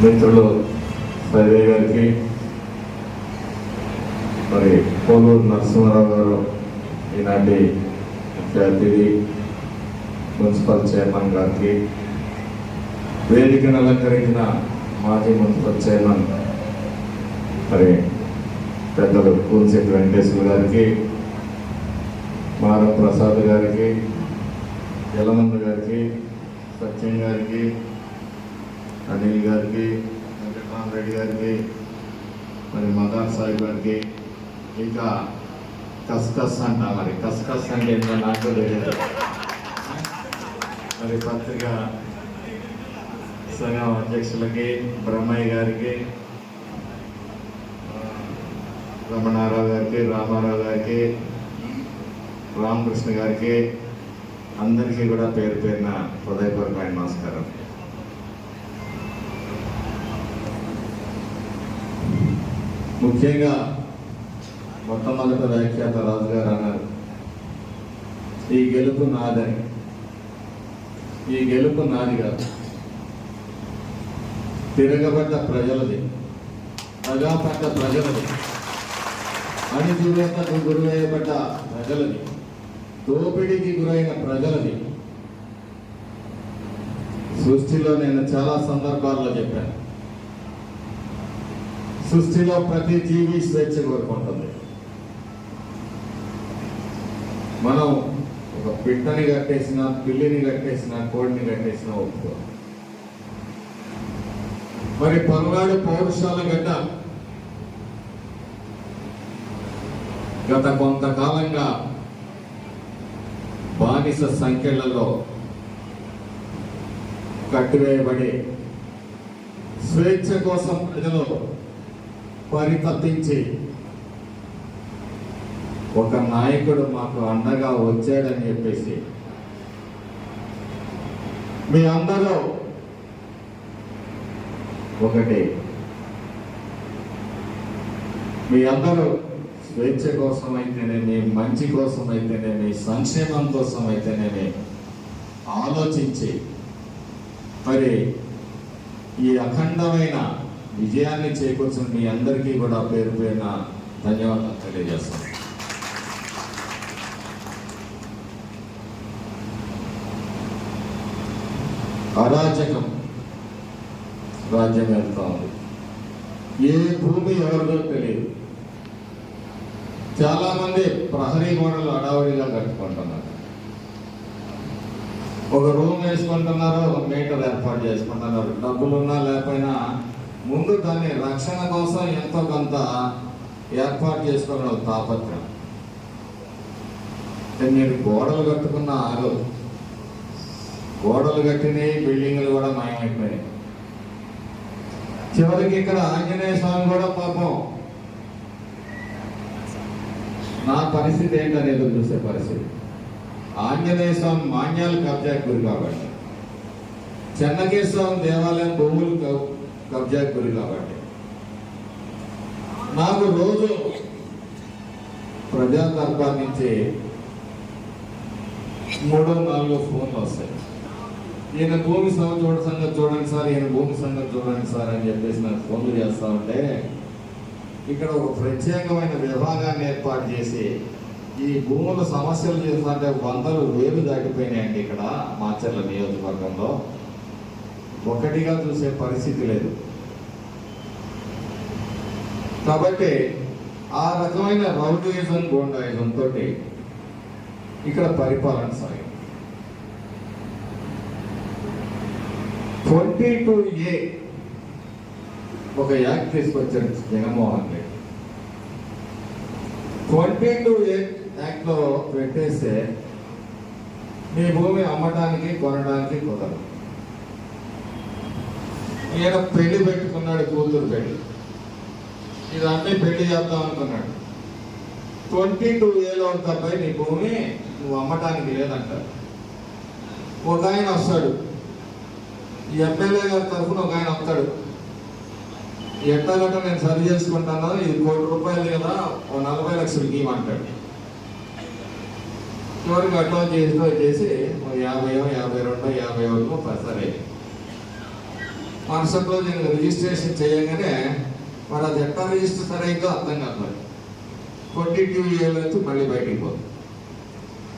మిత్రులు సైదయ్య గారికి, మరి పోలూరు నరసింహారావు గారు ఈనాటి ముఖ్య అతిథి, మున్సిపల్ చైర్మన్ గారికి, వేదికను అలంకరించిన మాజీ మున్సిపల్ చైర్మన్ మరి పెద్దలు కూల్శెట్టి వెంకటేశ్వర గారికి, మారం ప్రసాద్ గారికి, యలమంద గారికి, సత్యం గారికి, అనిల్ గారికి, వెంకటరామరెడ్డి గారికి, మరి మదాన్ సాయి గారికి, ఇంకా కస్కస్ అంట, మరి కస్కస్ అంటే ఏంటో నాకు తెలియదు. మరి పత్రిక సంఘం అధ్యక్షులకి, బ్రహ్మయ్య గారికి, రమణారావు గారికి, రామారావు గారికి, రామకృష్ణ గారికి, అందరికీ కూడా పేరు పేరున హృదయపూర్వకమైన నమస్కారం. ముఖ్యంగా మొట్టమొదటి వ్యాఖ్యాత రాజు గారు అన్నారు, ఈ గెలుపు నాదని. ఈ గెలుపు నాది కాదు, తిరగబడ్డ ప్రజలది, ప్రజాపడ్డ ప్రజలది, అణిచివేతకు గురివేయబడ్డ ప్రజలది, దోపిడీకి గురైన ప్రజలది. సృష్టిలో నేను చాలా సందర్భాల్లో చెప్పాను, సృష్టిలో ప్రతి జీవి స్వేచ్ఛ కోరుకుంటుంది. మనం ఒక పిట్టని కట్టేసిన, పిల్లిని కట్టేసిన, కోడిని కట్టేసిన ఒప్పుకో. మరి పల్నాడు పౌరుషాల గడ్డ గత కొంతకాలంగా బానిస సంఖ్యలలో కట్టివేయబడి స్వేచ్ఛ కోసం ప్రజలు పరితపించి ఒక నాయకుడు మాకు అండగా వచ్చాడని చెప్పేసి మీ అందరూ ఒకటి, మీ అందరూ స్వేచ్ఛ కోసం అయితేనేమి, మంచి కోసం అయితేనేమి, సంక్షేమం కోసం అయితేనేమి ఆలోచించి మరి ఈ అఖండమైన విజయాన్ని చేకూర్చిన మీ అందరికీ కూడా పేరు పేరున ధన్యవాదాలు తెలియజేస్తాను. అరాచకం రాజ్యం వెళ్తా ఉంది. ఏ భూమి ఎవరిదో తెలియదు. చాలా మంది ప్రహరీ గోడలు అడావుడిగా కట్టుకుంటున్నారు. ఒక రూమ్ వేసుకుంటున్నారు, ఒక మీటర్ ఏర్పాటు చేసుకుంటున్నారు. డబ్బులున్నా లేకపోయినా ముందు దాన్ని రక్షణ కోసం ఎంతో కొంత ఏర్పాటు చేసుకోవడం తాపత్రం. మీరు గోడలు కట్టుకున్న ఆరు గోడలు కట్టినాయి, బిల్డింగ్లు కూడా మాయమైపోయినాయి. చివరికి ఇక్కడ ఆంజనేయ స్వామి కూడా పాపం నా పరిస్థితి ఏంటనేది చూసే పరిస్థితి. ఆంజనేయ స్వామి మాన్యాలు కబ్జాకు గురి కాబట్టి, చెన్నకేశ్వరం దేవాలయం భూములు కబ్జాకు గురి కాబట్టి, నాకు రోజు ప్రజా దర్బార్ నుంచి 3-4 ఫోన్లు వస్తాయి. ఈయన భూమి సంగతి చూడండి సార్, ఈయన భూమి సంగతి చూడండి సార్ అని చెప్పేసి నాకు ఫోన్లు చేస్తా ఉంటే, ఇక్కడ ఒక ప్రత్యేకమైన విభాగాన్ని ఏర్పాటు చేసి ఈ భూముల సమస్యలు చేస్తుంటే 100,000 దాటిపోయినాయండి. ఇక్కడ మాచర్ల నియోజకవర్గంలో ఒకటిగా చూసే పరిస్థితి లేదు. కాబట్టి ఆ రకమైన రౌడీయిజం, గోండాయిజం తోటి ఇక్కడ పరిపాలన సాగింది. 22A ఒక యాక్ట్ తీసుకొచ్చాడు జగన్మోహన్ రెడ్డి. 22A యాక్ట్లో పెట్టేస్తే మీ భూమి అమ్మటానికి, కొనడానికి కుదరదు. ఈయన పెళ్లి పెట్టుకున్నాడు, కూతురు పెళ్లి. ఇదన్నీ పెళ్లి చేద్దాం అనుకున్నాడు. 22Aలో ఉంటాయి, నీ భూమి నువ్వు అమ్మటానికి లేదంటారు. ఒక ఆయన వస్తాడు, ఈ ఎమ్మెల్యే గారి తరఫున ఒక ఆయన వస్తాడు, ఎట్టాగట్ట నేను సరి చేసుకుంటాను, ఇది ₹1,00,00,000 కదా, 40 లక్షలకి ఇవ్వమంటాడు. చివరికి అట్లా చేసి 50, 52, 50 వరకు సరే మరుసటి రోజు నేను రిజిస్ట్రేషన్ చేయగానే మరి అది ఎట్లా రిజిస్టర్ సరైందో అర్థం కాదు. కొట్టి టీవీఏలో నుంచి మళ్ళీ బయటికి పోతుంది.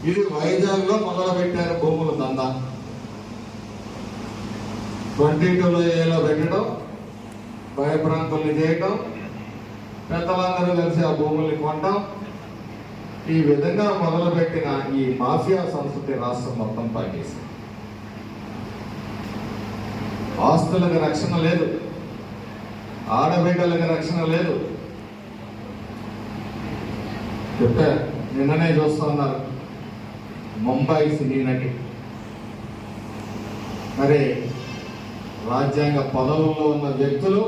ఇది వైజాగ్లో మొదలు పెట్టారు భూముల దందా. 22లో ఏలో పెట్టడం, భయభ్రాంతుల్ని చేయటం, పెద్దలందరూ కలిసి ఆ భూముల్ని కొనడం, ఈ విధంగా మొదలుపెట్టిన ఈ మాఫియా సంస్కృతి రాష్ట్రం మొత్తం పాకేసింది. ఆస్తులకు రక్షణ లేదు, ఆడబిడ్డలకు రక్షణ లేదు. చెప్పా, నిన్ననే చూస్తూ ఉన్నారు ముంబై సినీ నటి, మరి రాజ్యాంగ పదవుల్లో ఉన్న వ్యక్తులు,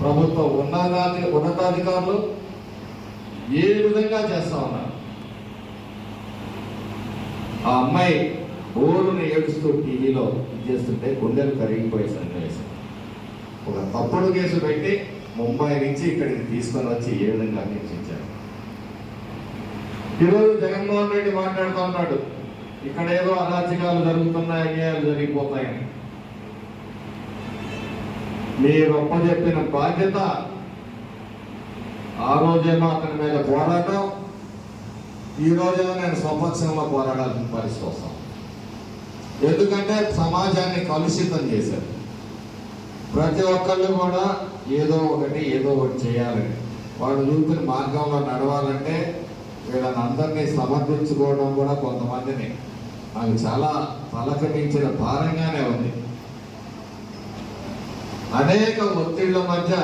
ప్రభుత్వ ఉన్నతాధికారులు ఏ విధంగా చేస్తా ఉన్నారు. ఆ అమ్మాయి ఊరుని ఏడుస్తూ టీవీలో చేస్తుంటే గుండెలు కరిగిపోయే సన్నివేశం. ఒక తప్పుడు కేసు పెట్టి ముంబై నుంచి ఇక్కడికి తీసుకొని వచ్చి ఏ విధంగా హింసించారు. ఈరోజు జగన్మోహన్ రెడ్డి మాట్లాడుతూ ఉన్నాడు, ఇక్కడ ఏదో అరాచకాలు జరుగుతున్నాయి, అన్యాయాలు జరిగిపోతాయని. మీరు ఒప్పజెప్పిన బాధ్యత ఆ రోజేమో అతని మీద పోరాటం, ఈ రోజేమో నేను స్వపక్షంలో పోరాడాల్సిన పరిస్థితి వస్తాం. ఎందుకంటే సమాజాన్ని కలుషితం చేశారు. ప్రతి ఒక్కళ్ళు కూడా ఏదో ఒకటి చేయాలని, వాడు చూపిన మార్గంలో నడవాలంటే వీళ్ళని అందరినీ సమర్థించుకోవడం కూడా కొంతమందిని నాకు చాలా తలకమించిన భారంగానే ఉంది. అనేక ఒత్తిళ్ల మధ్య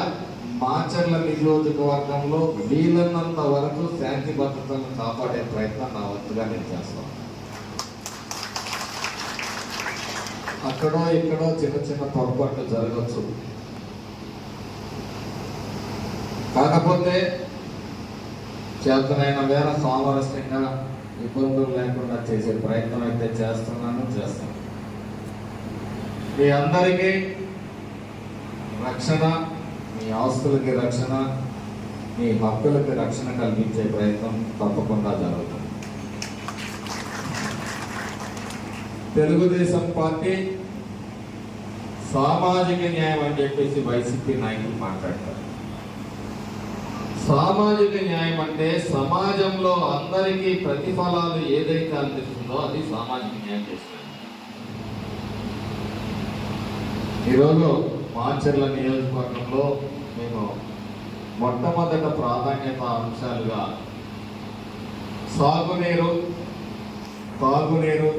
మాచర్ల నియోజకవర్గంలో వీలన్నంత వరకు శాంతి భద్రతలను కాపాడే ప్రయత్నం నా వంతుగా నేను చేస్తాను. అక్కడో ఇక్కడో చిన్న చిన్న పొరపాట్లు జరగచ్చు, కాకపోతే చేతనైన వేర సామరస్యంగా ఇబ్బందులు లేకుండా చేసే ప్రయత్నం అయితే చేస్తాను. మీ అందరికీ రక్షణ, మీ ఆస్తులకి రక్షణ, మీ హక్కులకి రక్షణ కల్పించే ప్రయత్నం తప్పకుండా జరుగుతుంది. తెలుగుదేశం పార్టీ సామాజిక న్యాయం అని చెప్పేసి వైసీపీ నాయకులు మాట్లాడతారు. సామాజిక న్యాయం అంటే సమాజంలో అందరికీ ప్రతిఫలాలు ఏదైతే అందిస్తుందో అది సామాజిక న్యాయం చేస్తుంది. ఈరోజు మాచర్ల నియోజకవర్గంలో మేము మొట్టమొదట ప్రాధాన్యత అంశాలుగా సాగునీరు, తాగునీరు,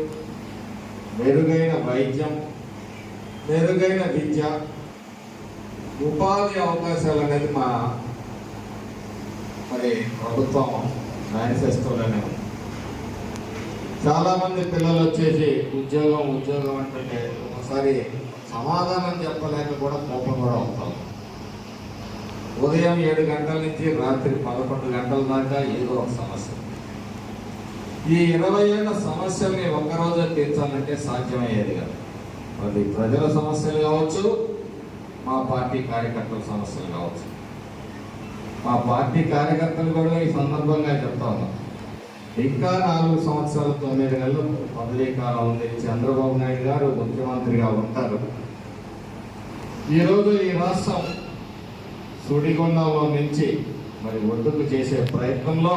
మెరుగైన వైద్యం, మెరుగైన విద్య, ఉపాధి అవకాశాలు అనేది మరి ప్రభుత్వం మేనిఫెస్టోలోనే ఉంది. చాలామంది పిల్లలు వచ్చేసి ఉద్యోగం అంటే ఒకసారి సమాధానం చెప్పలేక కూడా కోపం కూడా అవుతాం. ఉదయం 7 గంటల నుంచి రాత్రి 11 గంటల దాకా ఏదో ఒక సమస్య. ఈ 20 ఏళ్ల సమస్యల్ని ఒక్కరోజు తీర్చాలంటే సాధ్యమయ్యేది కాదు. అది ప్రజల సమస్యలు కావచ్చు, మా పార్టీ కార్యకర్తల సమస్యలు కావచ్చు. మా పార్టీ కార్యకర్తలు కూడా ఈ సందర్భంగా చెప్తా ఉన్నాం, ఇంకా 4 సంవత్సరాలు 9 నెలలు పదవీ కాలం ఉంది. చంద్రబాబు నాయుడు గారు ముఖ్యమంత్రిగా ఉంటారు. ఈరోజు ఈ రాష్ట్రం సుడిగుండంలో నుంచి మరి ఒడ్డుకు చేసే ప్రయత్నంలో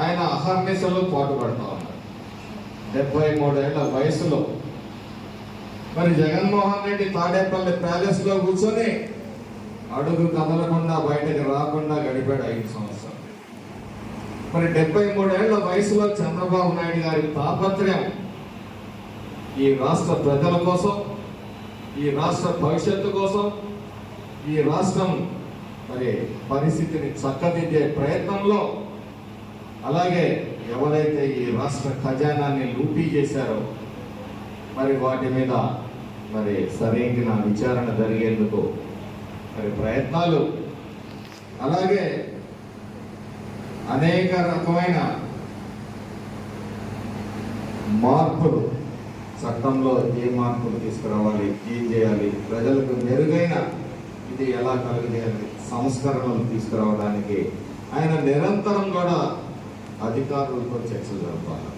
ఆయన అహర్నిశలు పాటుపడతా ఉన్నారు. 73 ఏళ్ల వయసులో మరి జగన్మోహన్ రెడ్డి తాడేపల్లి ప్యాలెస్ లో కూర్చొని అడుగు కదలకుండా బయటకు రాకుండా గడిపాడు 5 సంవత్సరాలు. మరి 73 ఏళ్ల వయసులో చంద్రబాబు నాయుడు గారి తాపత్రయం ఈ రాష్ట్ర ప్రజల కోసం, ఈ రాష్ట్ర భవిష్యత్తు కోసం, ఈ రాష్ట్రం మరి పరిస్థితిని చక్కదిద్దే ప్రయత్నంలో, అలాగే ఎవరైతే ఈ రాష్ట్ర ఖజానాన్ని లూటీ చేశారో మరి వాటి మీద మరి సరైన విచారణ జరిగేందుకు మరి ప్రయత్నాలు, అలాగే అనేక రకమైన మార్పులు, చట్టంలో ఏ మార్పులు తీసుకురావాలి, ఏం చేయాలి, ప్రజలకు మెరుగైన ఇది ఎలా కలుగజేయాలి, సంస్కరణలు తీసుకురావడానికి ఆయన నిరంతరం కూడా అధికారులతో చర్చలు జరపాలి.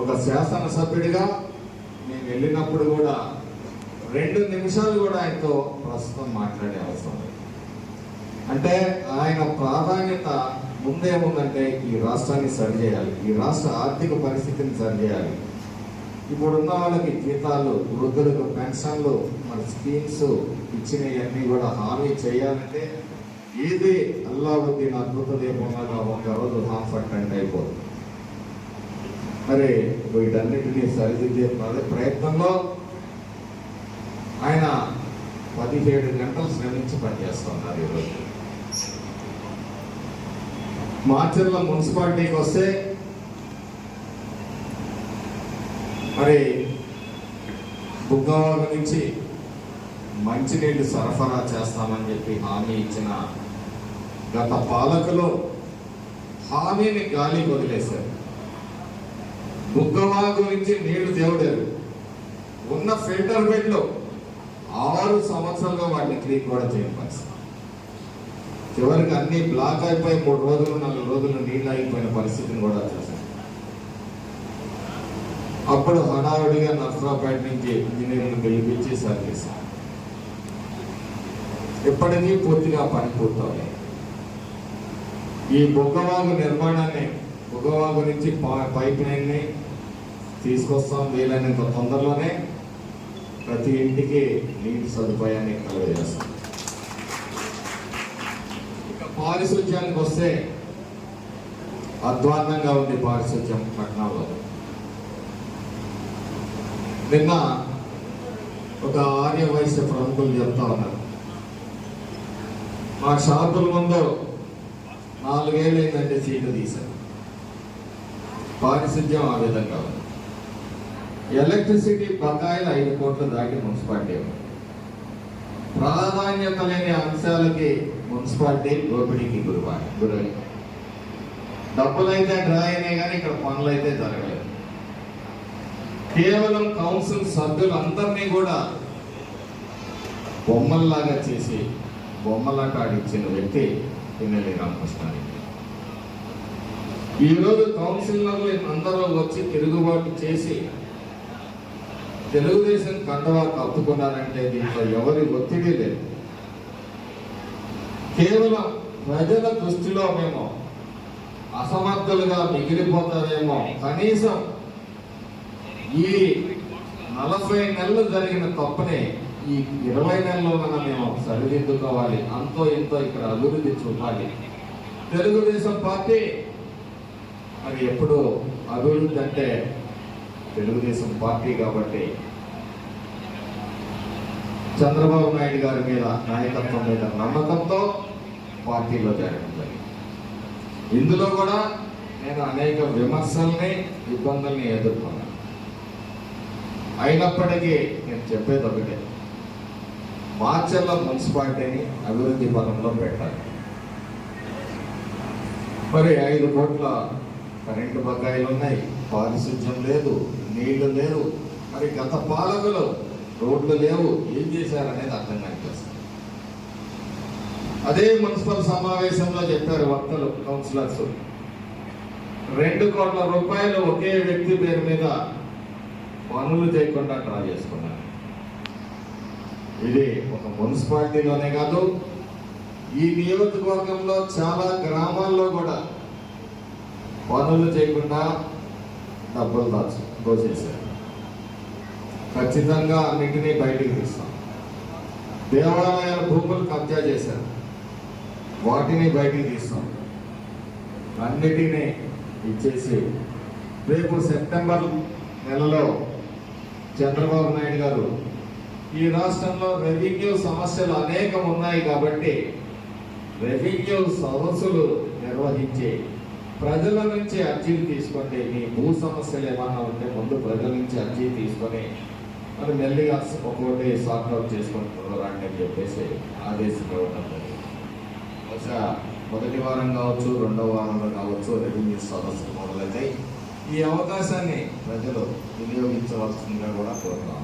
ఒక శాసనసభ్యుడిగా నేను వెళ్ళినప్పుడు కూడా 2 నిమిషాలు కూడా ఆయనతో ప్రస్తుతం మాట్లాడే అవసరం లేదు. అంటే ఆయన ప్రాధాన్యత ముందేముందంటే ఈ రాష్ట్రాన్ని సరిచేయాలి, ఈ రాష్ట్ర ఆర్థిక పరిస్థితిని సరిచేయాలి. ఇప్పుడున్న వాళ్ళకి జీతాలు, వృద్ధులకు పెన్షన్లు, మన స్కీమ్స్ ఇచ్చినవన్నీ కూడా హామీ చేయాలంటే ఇది అల్లావుద్దీన్ అద్భుత దీపంగా ఒకరోజు హాంఫర్ట్ అంటే అయిపోతుంది. మరి వీటన్నిటినీ సరిదిద్దే ప్రయత్నంలో ఆయన 17 గంటలు శ్రమించి పనిచేస్తున్నారు. ఈరోజు మాచర్ల మున్సిపాలిటీకి వస్తే మరి బుగ్గవాగు నుంచి మంచినీళ్ళు సరఫరా చేస్తామని చెప్పి హామీ ఇచ్చిన గత పాలకులు హామీని గాలి వదిలేశారు. బుగ్గవాగు నుంచి నీళ్లు దేవుడారు. ఉన్న ఫిల్టర్ బెడ్లో 6 సంవత్సరాలుగా వాటిని క్లీన్ కూడా చేయని పరిస్థితి. చివరికి అన్ని బ్లాక్ అయిపోయి 3 రోజులు 4 రోజులు నీళ్ళు అయిపోయిన పరిస్థితిని కూడా చూశారు. అప్పుడు హడావుడిగా నర్సరావుపేట నుంచి ఇంజనీర్లు పిలిపించి సర్వీస్. ఇప్పటికీ పూర్తిగా పని పూర్తవుతాయి. ఈ బుగ్గవాగు నిర్మాణాన్ని, బుగ్గవాగు నుంచి పైప్ లైన్ని తీసుకొస్తాం. వీలైనంత తొందరలోనే ప్రతి ఇంటికి నీటి సదుపాయాన్ని కలుగజేస్తాం. ఇక పారిశుధ్యానికి వస్తే అధ్వాన్నంగా ఉంది పారిశుధ్యం పట్టణంలో. నిన్న ఒక ఆర్య వైశ్య ప్రముఖులు చెప్తా ఉన్నారు, మా షాపుల ముందు 4 ఏళ్ళు ఏంటంటే సీట్లు తీశారు. పారిశుధ్యం ఆ విధంగా ఉంది. ఎలక్ట్రిసిటీ బకాయిలు 5 కోట్లు దాటి మున్సిపాలిటీ. ప్రాధాన్యత లేని అంశాలకి మున్సిపాలిటీ దోపిడీకి గురై డబ్బులైతే డ్రా అయినాయి కానీ ఇక్కడ పనులు అయితే జరగలేదు. కేవలం కౌన్సిల్ సభ్యులందరినీ కూడా బొమ్మల్లాగా చేసి బొమ్మలాట ఆడిచ్చిన వ్యక్తి పిన్నెల్లి రామకృష్ణారెడ్డి. ఈరోజు కౌన్సిలర్లు అందరూ వచ్చి తిరుగుబాటు చేసి తెలుగుదేశం కండవా కప్పుకున్నారంటే దీంట్లో ఎవరి ఒత్తిడి లేదు. కేవలం ప్రజల దృష్టిలో మేము అసమర్థులుగా మిగిలిపోతారేమో, కనీసం ఈ 40 నెలలు జరిగిన తప్పనే ఈ 20 నెలల్లో మేము సరిదిద్దుకోవాలి, అంతో ఎంతో ఇక్కడ అభివృద్ధి చూపాలి. తెలుగుదేశం పార్టీ మరి ఎప్పుడు అభివృద్ధి అంటే తెలుగుదేశం పార్టీ కాబట్టి చంద్రబాబు నాయుడు గారి మీద, నాయకత్వం మీద నమ్మకంతో పార్టీలో చేరడం జరిగింది. ఇందులో కూడా నేను అనేక విమర్శల్ని, ఇబ్బందుల్ని ఎదుర్కొన్నాను. అయినప్పటికీ నేను చెప్పేది ఒకటే, మాచర్ల మున్సిపాలిటీని అభివృద్ధి పథంలో పెట్టాలి. మరి 5 కోట్ల కరెంటు బకాయిలు ఉన్నాయి, పారిశుధ్యం లేదు, నీళ్లు లేవు. మరి గత పాలకులు రోడ్లు లేవు, ఏం చేశారనేది అర్థం కనిపిస్తుంది. అదే మున్సిపల్ సమావేశంలో చెప్పారు వక్తలు, కౌన్సిలర్స్, 2 కోట్ల రూపాయలు ఒకే వ్యక్తి పేరు మీద పనులు చేయకుండా డ్రా చేసుకున్నారు. ఇది ఒక మున్సిపాలిటీలోనే కాదు, ఈ నియోజకవర్గంలో చాలా గ్రామాల్లో కూడా పనులు చేయకుండా డబ్బులు దోచేశారు. ఖచ్చితంగా అన్నింటినీ బయటికి తీస్తాం. దేవాలయాల భూములు కబ్జా చేశారు, వాటిని బయటికి తీస్తాం. అన్నిటినీ ఇచ్చేసి రేపు సెప్టెంబర్ నెలలో చంద్రబాబు నాయుడు గారు ఈ రాష్ట్రంలో రెవెన్యూ సమస్యలు అనేకం ఉన్నాయి కాబట్టి రెవెన్యూ సదస్సులు నిర్వహించి ప్రజల నుంచి అర్జీలు తీసుకోండి, మీ భూ సమస్యలు ఏమన్నా ఉంటే ముందు ప్రజల నుంచి అర్జీ తీసుకొని మరి మెల్లిగా ఒక్కొక్కటి సార్ట్అవుట్ చేసుకుంటున్నారు రండి అని చెప్పేసి ఆదేశం ఇవ్వడం జరిగింది. బహుశా మొదటి వారం కావచ్చు, 2వ వారంలో కావచ్చు రెవెన్యూ సదస్సులు మొదలైతాయి. ఈ అవకాశాన్ని ప్రజలు వినియోగించవలసిందిగా కూడా కోరుతాం.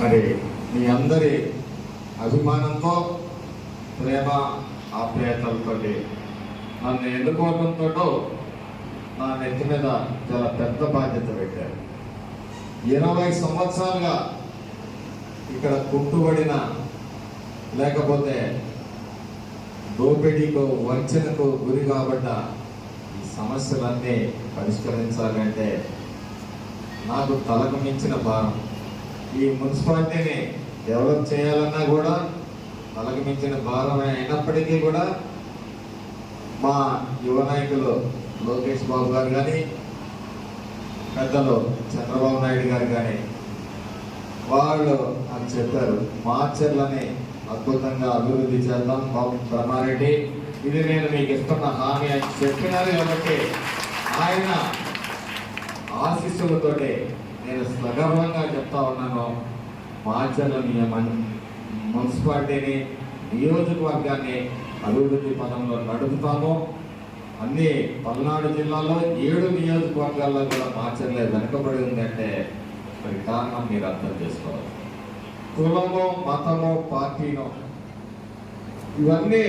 మరి మీ అందరి అభిమానంతో, ప్రేమ ఆప్యాయతలతో నన్ను ఎన్నుకోవడంతో నా నెత్తి మీద చాలా పెద్ద బాధ్యత పెట్టారు. 20 సంవత్సరాలుగా ఇక్కడ కుంటుబడిన లేకపోతే దోపిడీకు వంచనకు గురి కాబట్ట ఈ సమస్యలన్నీ పరిష్కరించాలంటే నాకు తలకు మించిన భారం. ఈ మున్సిపాలిటీని డెవలప్ చేయాలన్నా కూడా తలకు మించిన భారమే అయినప్పటికీ కూడా మా యువ నాయకులు లోకేష్ బాబు గారు కానీ పెద్దలు చంద్రబాబు నాయుడు గారు కానీ వాళ్ళు అని చెప్పారు, మార్చర్లని అద్భుతంగా అభివృద్ధి చేద్దాం బాబు బ్రహ్మారెడ్డి, ఇది నేను మీకు ఇస్తున్న హామీ అని చెప్పినారు. కాబట్టి ఆయన ఆశీస్సులతోటి నేను సగర్వంగా చెప్తా ఉన్నాను, మార్చర్లని మున్సిపాలిటీని నియోజకవర్గాన్ని అభివృద్ధి పదంలో నడుపుతాము. అన్ని పల్నాడు జిల్లాలో 7 నియోజకవర్గాల్లో కూడా మార్చర్లే వెనుకబడి ఉందంటే మరి కారణం మీరు అర్థం చేసుకోవాలి. కులము, మతము, పార్టీను ఇవన్నీ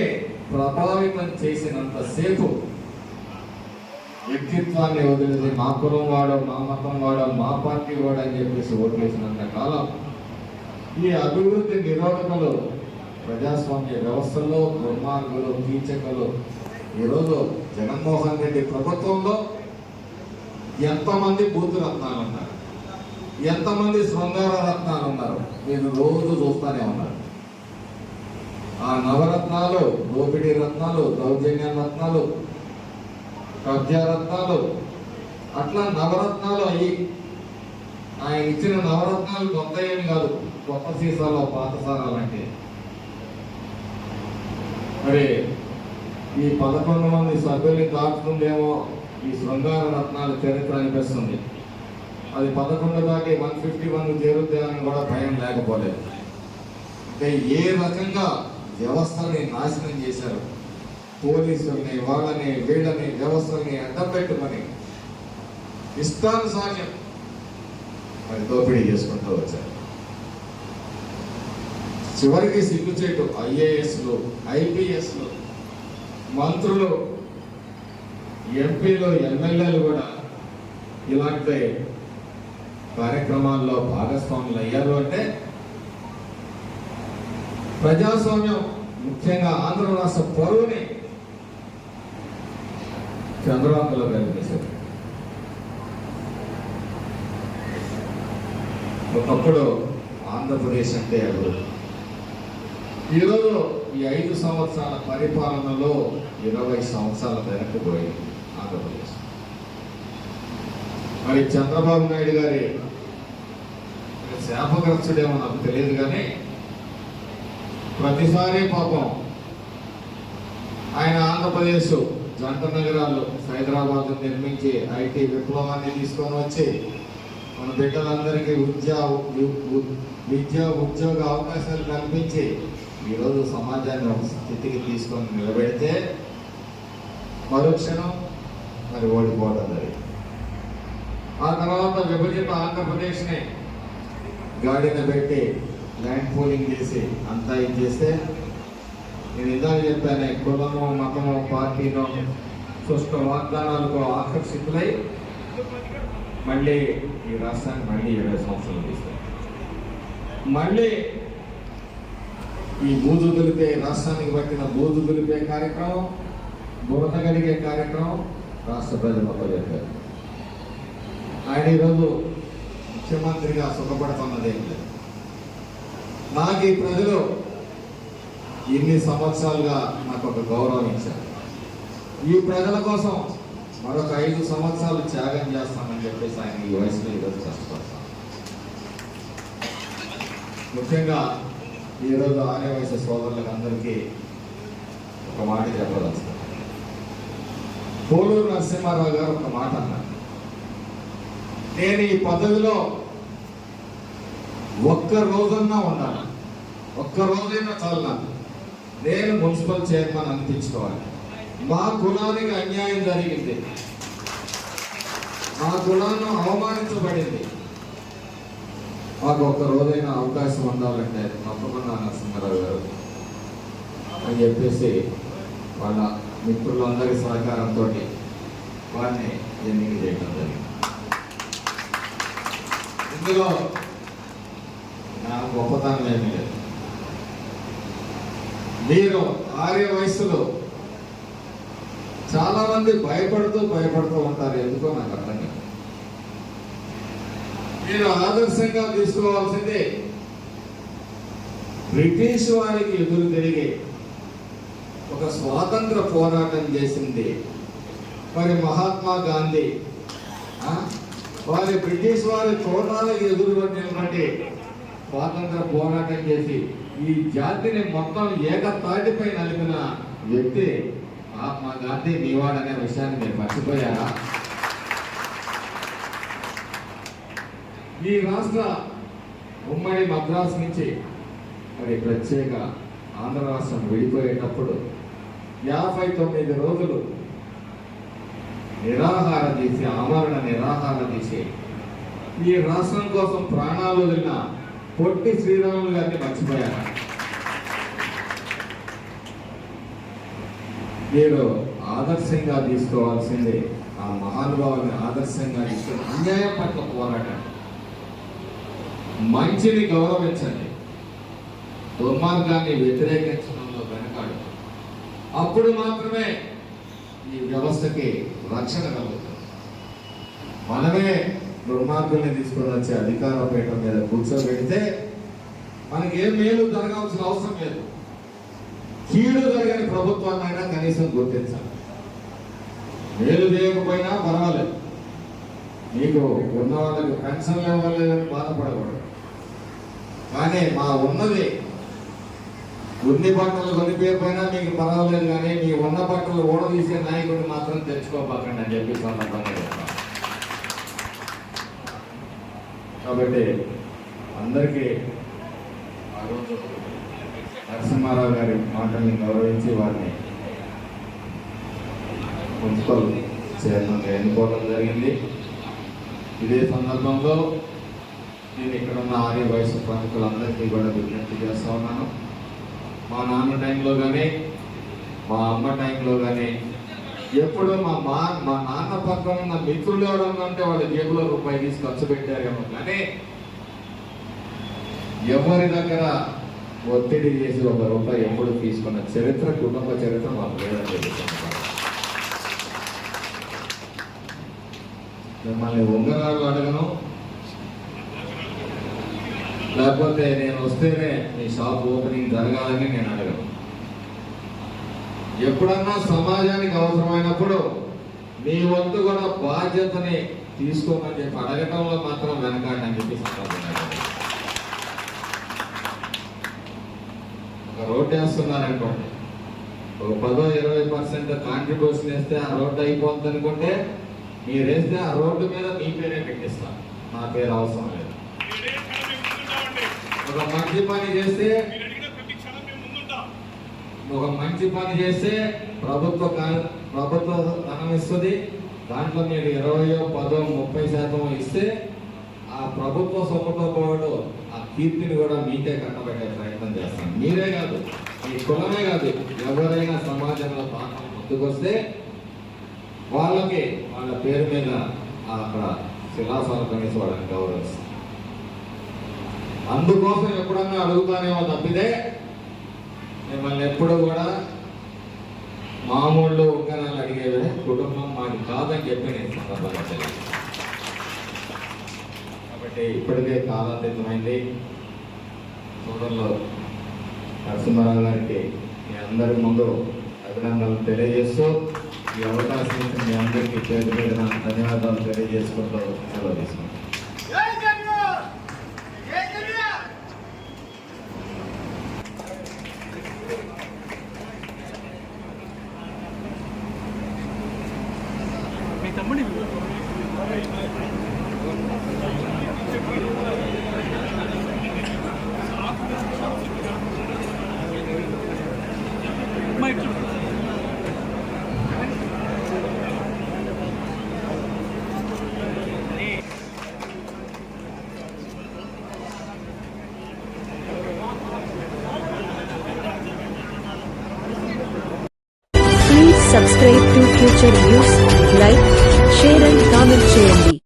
ప్రభావితం చేసినంతసేపు వ్యక్తిత్వాన్ని వదిలేది మా కులం వాడో, మా మతం వాడో, మా పార్టీ వాడో అని చెప్పేసి ఓట్లేసినంత కాలం ఈ అభివృద్ధి నిరోధకులు ప్రజాస్వామ్య వ్యవస్థలో దుర్మార్గులు, కీచకులు ఈరోజు జగన్మోహన్ రెడ్డి ప్రభుత్వంలో ఎంతమంది బూతు రత్నాలు ఉన్నారు, ఎంతమంది శృంగార రత్నాలు ఉన్నారు మీరు రోజు చూస్తూనే ఉన్నారు. ఆ నవరత్నాలు, దోపిడీ రత్నాలు, దౌర్జన్య రత్నాలు, కబ్జా రత్నాలు, అట్లా నవరత్నాలు అయ్యి ఆయన ఇచ్చిన నవరత్నాలు కొత్త ఏమి కాదు, కొత్త సీసాలో పాత సారాలంటే. మరి ఈ 11 మంది సభ్యుల్ని దాటుతుందేమో ఈ శృంగార రత్నాల చరిత్ర అనిపిస్తుంది. అది 11 దాటి 151 చేరుద్దామని కూడా భయం లేకపోలేదు. అంటే ఏ రకంగా వ్యవస్థల్ని నాశనం చేశారు, పోలీసుల్ని, వాళ్ళని, వీళ్ళని, వ్యవస్థల్ని అడ్డం పెట్టుకొని ఇష్టానుసార్యం మరి దోపిడీ చేసుకుంటూ వచ్చారు. చివరికి సిగ్గుచేటు ఐఏఎస్లు, ఐపీఎస్లు, మంత్రులు, ఎంపీలు, ఎమ్మెల్యేలు కూడా ఇలాంటి కార్యక్రమాల్లో భాగస్వాములు అయ్యారు. అంటే ప్రజాస్వామ్యం, ముఖ్యంగా ఆంధ్ర రాష్ట్ర పరువుని చంద్రబాబులో కలిపేశారు. ఒకప్పుడు ఆంధ్రప్రదేశ్ అంటే అభివృద్ధి. ఈరోజు ఈ 5 సంవత్సరాల పరిపాలనలో 20 సంవత్సరాల వెనక్కి పోయింది ఆంధ్రప్రదేశ్. మరి చంద్రబాబు నాయుడు గారి శాపగ్రస్తుడేమో నాకు తెలియదు, కానీ ప్రతిసారి పాపం ఆయన ఆంధ్రప్రదేశ్ జంట నగరాలు హైదరాబాద్ నిర్మించి ఐటీ విప్లవాన్ని తీసుకొని వచ్చి మన బిడ్డలందరికీ విద్య ఉద్యోగ అవకాశాలు కల్పించి ఈరోజు సమాజాన్ని ఒక స్థితికి తీసుకొని నిలబెడితే మరుక్షణం మరి ఓడిపోవడం జరిగింది. ఆ తర్వాత విభజిత ఆంధ్రప్రదేశ్ని గాడిన పెట్టి ల్యాండ్ పూలింగ్ చేసి అంతా ఇది చేస్తే నేను ఇందాక చెప్పాను, కులము, మతము, పార్టీలో సుష్ట వాగ్దానాలకు ఆకర్షితులై మళ్ళీ ఈ రాష్ట్రాన్ని మళ్ళీ 20 సంవత్సరాలు తీస్తారు. మళ్ళీ ఈ బూజు దులిపే, రాష్ట్రానికి పట్టిన బూజు దులిపే కార్యక్రమం, బురద గడిగే కార్యక్రమం రాష్ట్ర ప్రజలతో చెప్పారు. ఆయన ఈరోజు ముఖ్యమంత్రిగా సుఖపడుతున్నదేం లేదు. నాకు ఈ ప్రజలు ఇన్ని సంవత్సరాలుగా నాకు ఒక గౌరవం ఇచ్చారు. ఈ ప్రజల కోసం మరొక 5 సంవత్సరాలు త్యాగం చేస్తామని చెప్పేసి ఆయన ఈ వయసులో ఈరోజు కష్టపడతాను. ముఖ్యంగా ఈరోజు ఆర్య వయసు సోదరులకు అందరికీ ఒక మాట చెప్పదలుచుకున్నాను. పోలూరు నరసింహారావు గారు ఒక మాట అన్నారు, నేను ఈ పదవిలో ఒక్క రోజన్నా ఉండాలి, ఒక్క రోజైనా చాలు నాకు, నేను మున్సిపల్ చైర్మన్ అనిపించుకోవాలి. మా కులానికి అన్యాయం జరిగింది, మా కులాన్ని అవమానించబడింది, మాకు ఒక్క రోజైనా అవకాశం ఉండాలంటే తప్పకుండా నరసింహారావు గారు అని చెప్పేసి వాళ్ళ మిత్రులందరి సహకారంతో వారిని ఎన్నిక చేయడం జరిగింది. ఇందులో నా గొప్పతనం ఏమీ లేదు. మీరు ఆర్య వయస్సులో చాలా మంది భయపడుతూ ఉంటారు. ఎందుకో నాకు అర్థం కాదు. మీరు ఆదర్శంగా తీసుకోవాల్సింది బ్రిటిష్ వారికి ఎదురు తిరిగి ఒక స్వాతంత్ర పోరాటం చేసింది మరి మహాత్మా గాంధీ. వారి బ్రిటిష్ వారి తోటాలకు ఎదురుపడినటువంటి స్వాతంత్ర పోరాటం చేసి ఈ జాతిని మొత్తం ఏకతాటిపై నలిపిన వ్యక్తి మహాత్మా గాంధీ మీవాడనే విషయాన్ని మీరు మర్చిపోయారా? ఈ రాష్ట్ర ఉమ్మడి మద్రాసు నుంచి మరి ప్రత్యేక ఆంధ్ర రాష్ట్రం విడిపోయేటప్పుడు 59 రోజులు నిరాహార దీక్ష, ఆమరణ నిరాహార దీక్ష ఈ రాష్ట్రం కోసం ప్రాణాలు వదిలిన పొట్టి శ్రీరాములు గారిని మర్చిపోయారు. మీరు ఆదర్శంగా తీసుకోవాల్సిందే ఆ మహానుభావుని ఆదర్శంగా తీసుకుని అన్యాయం పట్ల పోరాటం, మంచిని గౌరవించండి, దుర్మార్గాన్ని వ్యతిరేకించడంలో వెనకాడు. అప్పుడు మాత్రమే ఈ వ్యవస్థకి రక్షణ కలుగుతుంది. మనమే దుర్మార్గుల్ని తీసుకొని వచ్చి అధికార పీఠం మీద కూర్చోబెడితే మనకి ఏం మేలు జరగాల్సిన అవసరం లేదు. కీడు జరగని ప్రభుత్వాన్ని అయినా కనీసం గుర్తించాలి. మేలు చేయకపోయినా పర్వాలేదు, మీకు ఉన్న వాళ్ళకి పెన్షన్లు ఇవ్వలేదని బాధపడకూడదు. కానీ మా ఉన్నది ఉన్ని బట్టలు కొనిపోయినా మీకు పర్వాలేదు, కానీ మీ ఉన్న బట్టలు ఓడదీసే నాయకుడిని మాత్రం తెచ్చుకోపాకండి అని చెప్పి సందర్భంగా చెప్తాను. కాబట్టి అందరికీ ఆ రోజు నరసింహారావు గారి మాటల్ని గౌరవించి వారిని మున్సిపల్ చైర్మన్గా ఎన్నుకోవడం జరిగింది. ఇదే సందర్భంలో నేను ఇక్కడ ఉన్న ఆర్య వయసు ప్రముఖులందరికీ కూడా విజ్ఞప్తి చేస్తా ఉన్నాను. మా నాన్న టైంలో కానీ మా అమ్మ టైంలో కానీ ఎప్పుడు మా నాన్న పక్కన ఉన్న మిత్రులు ఎవరన్నా ఉంటే వాళ్ళ జేబులో రూపాయి తీసి ఖర్చు పెట్టారేమో, కానీ ఎవరి దగ్గర ఒత్తిడి చేసి ఒక రూపాయి ఎప్పుడు తీసుకున్న చరిత్ర, కుటుంబ చరిత్ర మాకు లేదని తెలుస్తుంది. మిమ్మల్ని ఉంగరాలు అడగను, లేకపోతే నేను వస్తేనే మీ షాప్ ఓపెనింగ్ జరగాలని నేను అడగను. ఎప్పుడన్నా సమాజానికి అవసరమైనప్పుడు మీ వంతు కూడా బాధ్యతని తీసుకోమని చెప్పి అడగటంలో మాత్రం వెనకాడని చెప్పి సందర్భంగా ఒక రోడ్డు వేస్తున్నారనుకోండి, ఒక 10-20% కాంట్రిబ్యూషన్ వేస్తే ఆ రోడ్డు అయిపోతుంది అనుకుంటే మీరు వేస్తే ఆ రోడ్డు మీద మీ పేరే పెట్టిస్తాను, నా పేరు అవసరం లేదు. ఒక మంచి పని చేస్తే ప్రభుత్వ ధనం ఇస్తుంది. దాంట్లో మీరు 20, 10, 30% ఇస్తే ఆ ప్రభుత్వ సొమ్ముతో పాటు ఆ కీర్తిని కూడా మీకే కట్టబెట్టే ప్రయత్నం చేస్తాను. మీరే కాదు, మీ కులమే కాదు, ఎవరైనా సమాజంలో పాఠం ముందుకొస్తే వాళ్ళకి వాళ్ళ పేరు మీద అక్కడ శిలాఫలకం వేసి వాళ్ళని గౌరవిస్తాం. అందుకోసం ఎప్పుడన్నా అడుగుతానేమో తప్పితే మిమ్మల్ని ఎప్పుడు కూడా మామూళ్ళు ఉంగరాలు అడిగేవే కుటుంబం మాది కాదని చెప్పి నేను సందర్భంగా తెలియదు. కాబట్టి ఇప్పటికే కాలాతీతమైంది. చూడంలో నరసింహారావు గారికి మీ అందరి ముందు అభినందనలు తెలియజేస్తూ ఈ అవకాశం ఇచ్చిన మీ అందరికీ పేరు మీద ధన్యవాదాలు తెలియజేసుకుంటూ సెలవు తీసుకుంటాం. Please subscribe to Future News. Like, share and comment చేయండి.